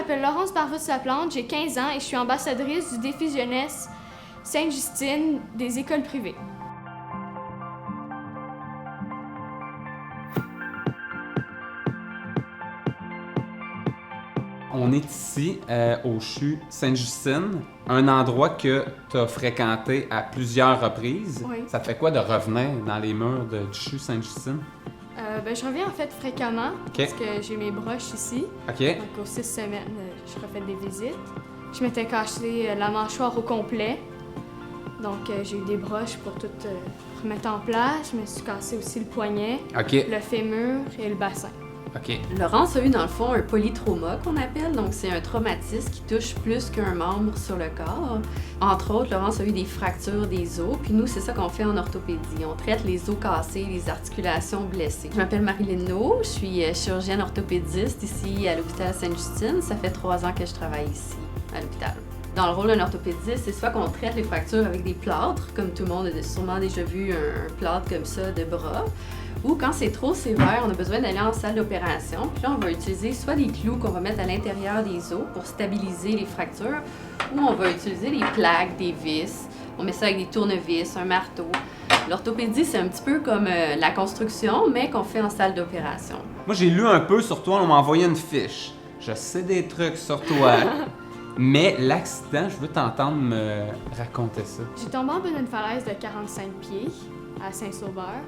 m'appelle Laurence Barbeau-Laplante, j'ai 15 ans et je suis ambassadrice du défi jeunesse Sainte-Justine des écoles privées. On est ici au CHU Sainte-Justine, un endroit que tu as fréquenté à plusieurs reprises. Oui. Ça te fait quoi de revenir dans les murs du CHU Sainte-Justine? Je reviens en fait fréquemment Okay. parce que j'ai mes broches ici. OK. Donc aux 6 semaines, je refais des visites. Je m'étais cassé la mâchoire au complet. Donc j'ai eu des broches pour tout remettre en place. Je me suis cassé aussi le poignet, OK. le fémur et le bassin. OK. Laurence a eu dans le fond un polytrauma qu'on appelle, donc c'est un traumatisme qui touche plus qu'un membre sur le corps. Entre autres, Laurence a eu des fractures des os, puis nous c'est ça qu'on fait en orthopédie. On traite les os cassés, les articulations blessées. Je m'appelle Marilyn No, je suis chirurgienne orthopédiste ici à l'hôpital Sainte-Justine. Ça fait 3 ans que je travaille ici à l'hôpital. Dans le rôle d'un orthopédiste, c'est soit qu'on traite les fractures avec des plâtres, comme tout le monde a sûrement déjà vu un plâtre comme ça de bras, ou quand c'est trop sévère, on a besoin d'aller en salle d'opération. Puis là, on va utiliser soit des clous qu'on va mettre à l'intérieur des os pour stabiliser les fractures, ou on va utiliser des plaques, des vis. On met ça avec des tournevis, un marteau. L'orthopédie, c'est un petit peu comme la construction, mais qu'on fait en salle d'opération. Moi, j'ai lu un peu sur toi, on m'a envoyé une fiche. Je sais des trucs sur toi, mais l'accident, je veux t'entendre me raconter ça. J'ai tombé en bas d'une falaise de 45 pieds à Saint-Sauveur.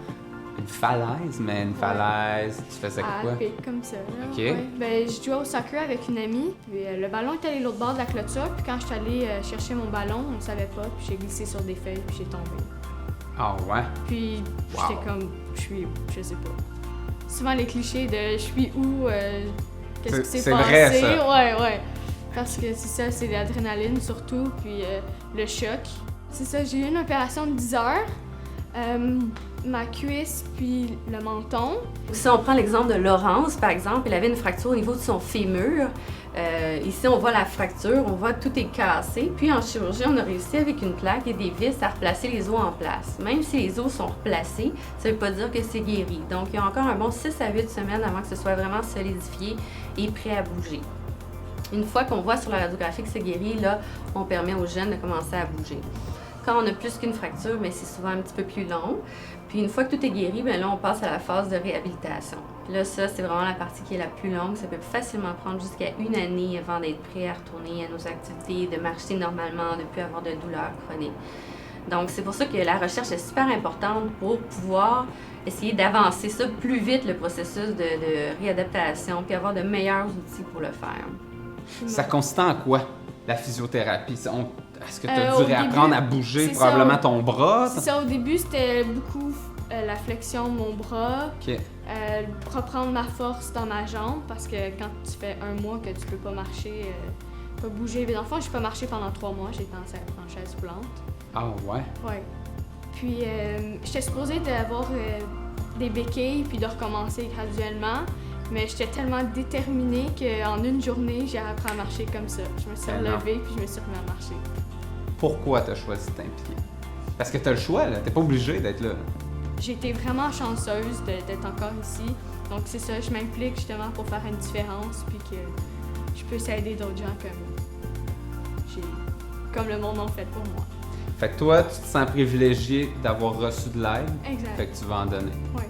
Une falaise, mais une falaise, tu faisais quoi? À pic comme ça. Là. OK. Ouais. Je jouais au soccer avec une amie. Puis, le ballon est allé l'autre bord de la clôture. Puis quand je suis allée chercher mon ballon, on ne savait pas. Puis j'ai glissé sur des feuilles. Puis j'ai tombé. Ah ouais? Puis Wow. j'étais comme, je sais pas. Souvent les clichés de je suis où, qu'est-ce qui s'est C'est passé. vrai, ça. Ouais. Parce que c'est ça, c'est l'adrénaline surtout. Puis le choc. C'est ça, j'ai eu une opération de 10 heures. Ma cuisse puis le menton. Si on prend l'exemple de Laurence, par exemple, elle avait une fracture au niveau de son fémur. Ici, on voit la fracture, on voit tout est cassé. Puis en chirurgie, on a réussi avec une plaque et des vis à replacer les os en place. Même si les os sont replacés, ça ne veut pas dire que c'est guéri. Donc, il y a encore un bon 6 à 8 semaines avant que ce soit vraiment solidifié et prêt à bouger. Une fois qu'on voit sur la radiographie que c'est guéri, là, on permet aux jeunes de commencer à bouger. Quand on a plus qu'une fracture, bien, c'est souvent un petit peu plus long. Puis une fois que tout est guéri, bien là, on passe à la phase de réhabilitation. Puis là, ça, c'est vraiment la partie qui est la plus longue. Ça peut facilement prendre jusqu'à 1 année avant d'être prêt à retourner à nos activités, de marcher normalement, de ne plus avoir de douleurs chroniques. Donc, c'est pour ça que la recherche est super importante pour pouvoir essayer d'avancer ça plus vite, le processus de réadaptation, puis avoir de meilleurs outils pour le faire. Ça consistait en quoi, la physiothérapie? Est-ce que tu as Au dû réapprendre début, à bouger c'est probablement ça, ton bras? C'est ça, au début, c'était beaucoup la flexion de mon bras, OK. reprendre ma force dans ma jambe, parce que quand tu fais 1 mois que tu peux pas marcher, pas bouger. Mais dans le fond, j'ai pas marché pendant 3 mois, j'étais en chaise roulante. Ah ouais? Ouais. Puis, j'étais supposée d'avoir des béquilles, puis de recommencer graduellement. Mais j'étais tellement déterminée qu'en une journée, j'ai appris à marcher comme ça. Je me suis relevée, puis je me suis remis à marcher. Pourquoi tu as choisi de t'impliquer? Parce que tu as le choix, là. T'es pas obligé d'être là. J'ai été vraiment chanceuse d'être encore ici. Donc c'est ça, je m'implique justement pour faire une différence, puis que je puisse aider d'autres gens comme le monde en fait pour moi. Fait que toi, tu te sens privilégié d'avoir reçu de l'aide. Exact. Fait que tu vas en donner. Oui,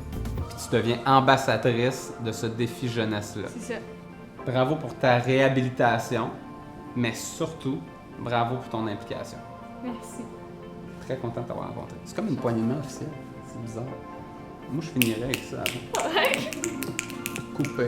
Puis tu deviens ambassadrice de ce défi jeunesse-là. c'est ça. Bravo pour ta réhabilitation, mais surtout, bravo pour ton implication. Merci. Très content de t'avoir rencontré. C'est comme une poignée de main officielle. C'est bizarre. Moi, je finirais avec ça avant. Coupé.